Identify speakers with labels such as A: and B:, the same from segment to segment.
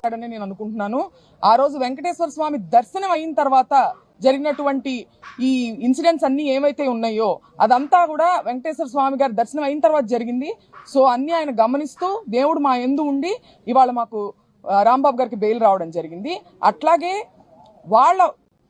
A: చేస్తాడని నేను అనుకుంటున్నాను. ఆ రోజు వెంకటేశ్వర స్వామి దర్శనం అయిన తర్వాత జరిగినటువంటి ఈ ఇన్సిడెంట్స్ అన్ని ఏవైతే ఉన్నాయో అదంతా కూడా వెంకటేశ్వర స్వామి గారి దర్శనం అయిన తర్వాత జరిగింది. సో అన్ని ఆయన గమనిస్తూ దేవుడు మా యందు ఉండి ఇవాళ మాకు రాంబాబు గారికి బెయిల్ రావడం జరిగింది. అట్లాగే వాళ్ళ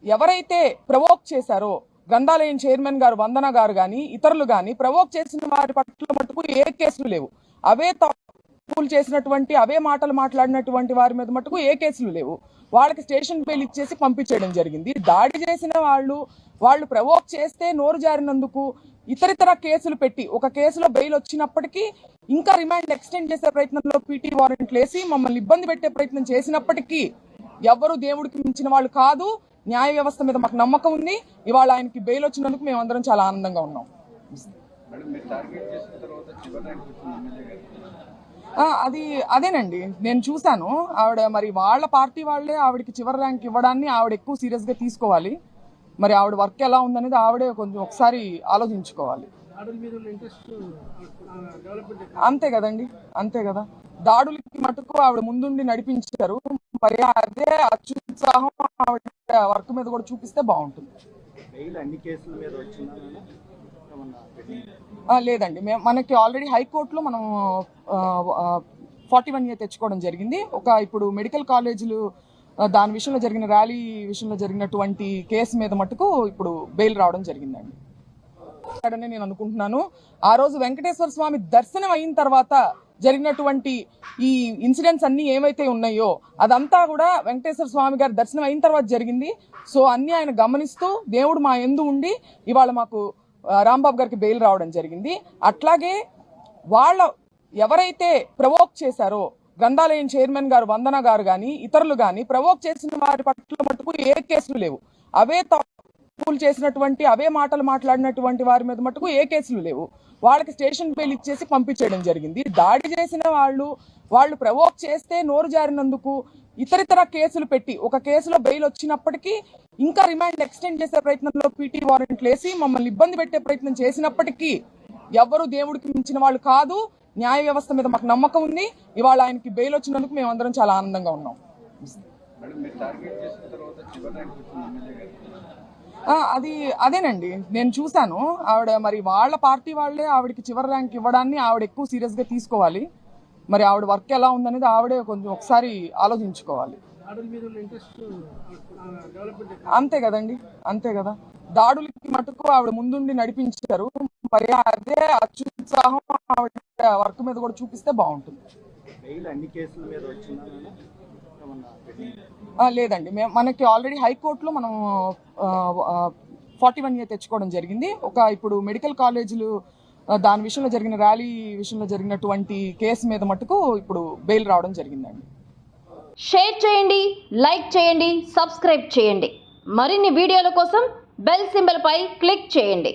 A: ఎవరైతే ప్రవోక్ చేశారో గ్రంథాలయం చైర్మన్ గారు వందన గారు కానీ ఇతరులు కానీ ప్రవోక్ చేసిన వారి పట్ల మటుకు ఏ కేసులు లేవు. అవే తప్పులు చేసినటువంటి అవే మాటలు మాట్లాడినటువంటి వారి మీద మటుకు ఏ కేసులు లేవు. వాళ్ళకి స్టేషన్ బెయిల్ ఇచ్చేసి పంపించేయడం జరిగింది. దాడి చేసిన వాళ్ళు ప్రవోక్ చేస్తే నోరు జారినందుకు ఇతరితర కేసులు పెట్టి ఒక కేసులో బెయిల్ వచ్చినప్పటికీ ఇంకా రిమాండ్ ఎక్స్టెండ్ చేసే ప్రయత్నంలో పీటీ వారెంట్లు వేసి మమ్మల్ని ఇబ్బంది పెట్టే ప్రయత్నం చేసినప్పటికీ ఎవరు దేవుడికి మించిన వాళ్ళు కాదు. న్యాయ వ్యవస్థ మీద మాకు నమ్మకం ఉంది. ఇవాళ ఆయనకి బెయిల్ వచ్చినందుకు మేము అందరం చాలా ఆనందంగా ఉన్నాం. అదేనండి నేను చూశాను. ఆవిడ మరి వాళ్ళ పార్టీ వాళ్ళే ఆవిడకి చివరి ర్యాంక్ ఇవ్వడాన్ని ఆవిడ ఎక్కువ సీరియస్ గా తీసుకోవాలి. మరి ఆవిడ వర్క్ ఎలా ఉందనేది ఆవిడే కొంచెం ఒకసారి ఆలోచించుకోవాలి. అంతే కదండి, అంతే కదా. దాడులకి మటుకు ఆవిడ ముందుండి నడిపించారు. మరి అదే అత్యుత్సాహం ఆవిడ వర్క్ మీద కూడా చూపిస్తే బాగుంటుంది. లేదండి, మనకి ఆల్రెడీ హైకోర్టులో మనం 41A తెచ్చుకోవడం జరిగింది. ఇప్పుడు మెడికల్ కాలేజీలు దాని విషయంలో జరిగిన ర్యాలీ విషయంలో జరిగినటువంటి కేసు మీద మటుకు ఇప్పుడు బెయిల్ రావడం జరిగిందండి అని నేను అనుకుంటున్నాను. ఆ రోజు వెంకటేశ్వర స్వామి దర్శనం అయిన తర్వాత జరిగినటువంటి ఈ ఇన్సిడెంట్స్ అన్ని ఏవైతే ఉన్నాయో అదంతా కూడా వెంకటేశ్వర స్వామి గారి దర్శనం అయిన తర్వాత జరిగింది. సో అన్ని ఆయన గమనిస్తూ దేవుడు మా యందు ఉండి ఇవాళ మాకు రాంబాబు గారికి బెయిల్ రావడం జరిగింది. అట్లాగే వాళ్ళ ఎవరైతే ప్రవోక్ చేశారో గ్రంథాలయం చైర్మన్ గారు వందన గారు కానీ ఇతరులు కానీ ప్రవోక్ చేసిన వారి పట్ల మటుకు ఏ కేసులు లేవు. అవే తప్పులు చేసినటువంటి అవే మాటలు మాట్లాడినటువంటి వారి మీద మటుకు ఏ కేసులు లేవు. వాళ్ళకి స్టేషన్ బెయిల్ ఇచ్చేసి పంపించేయడం జరిగింది. దాడి చేసిన వాళ్ళు ప్రవోక్ చేస్తే నోరు జారినందుకు ఇతరితర కేసులు పెట్టి ఒక కేసులో బెయిల్ వచ్చినప్పటికీ ఇంకా రిమాండ్ ఎక్స్టెండ్ చేసే ప్రయత్నంలో పీటీ వారెంట్లు వేసి మమ్మల్ని ఇబ్బంది పెట్టే ప్రయత్నం చేసినప్పటికీ ఎవరు దేవుడికి మించిన వాళ్ళు కాదు. న్యాయ వ్యవస్థ మీద మాకు నమ్మకం ఉంది. ఇవాళ ఆయనకి బెయిల్ వచ్చినందుకు మేము అందరం చాలా ఆనందంగా ఉన్నాం. అదేనండి నేను చూశాను. ఆవిడ మరి వాళ్ళ పార్టీ వాళ్ళే ఆవిడకి చివరి ర్యాంక్ ఇవ్వడాన్ని ఆవిడ ఎక్కువ సీరియస్ గా తీసుకోవాలి. మరి ఆవిడ వర్క్ ఎలా ఉందనేది ఆవిడే కొంచెం ఒకసారి ఆలోచించుకోవాలి. అంతే కదండి, అంతే కదా. దాడులకి మటుకు ఆవిడ ముందుండి నడిపించారు. మరి అదే అత్యుత్సాహం ఆవిడ వర్క్ మీద కూడా చూపిస్తే బాగుంటుంది. లేదండి, మనకి ఆల్రెడీ హైకోర్టులో మనం 41A తెచ్చుకోవడం జరిగింది. ఇప్పుడు మెడికల్ కాలేజీలు దాని విషయంలో జరిగిన ర్యాలీ విషయంలో జరిగినటువంటి కేసు మీద మటుకు ఇప్పుడు బెయిల్ రావడం జరిగిందండి.
B: షేర్ చేయండి, లైక్ చేయండి, సబ్స్క్రైబ్ చేయండి. మరిన్ని వీడియోల కోసం బెల్ సింబల్ పై క్లిక్ చేయండి.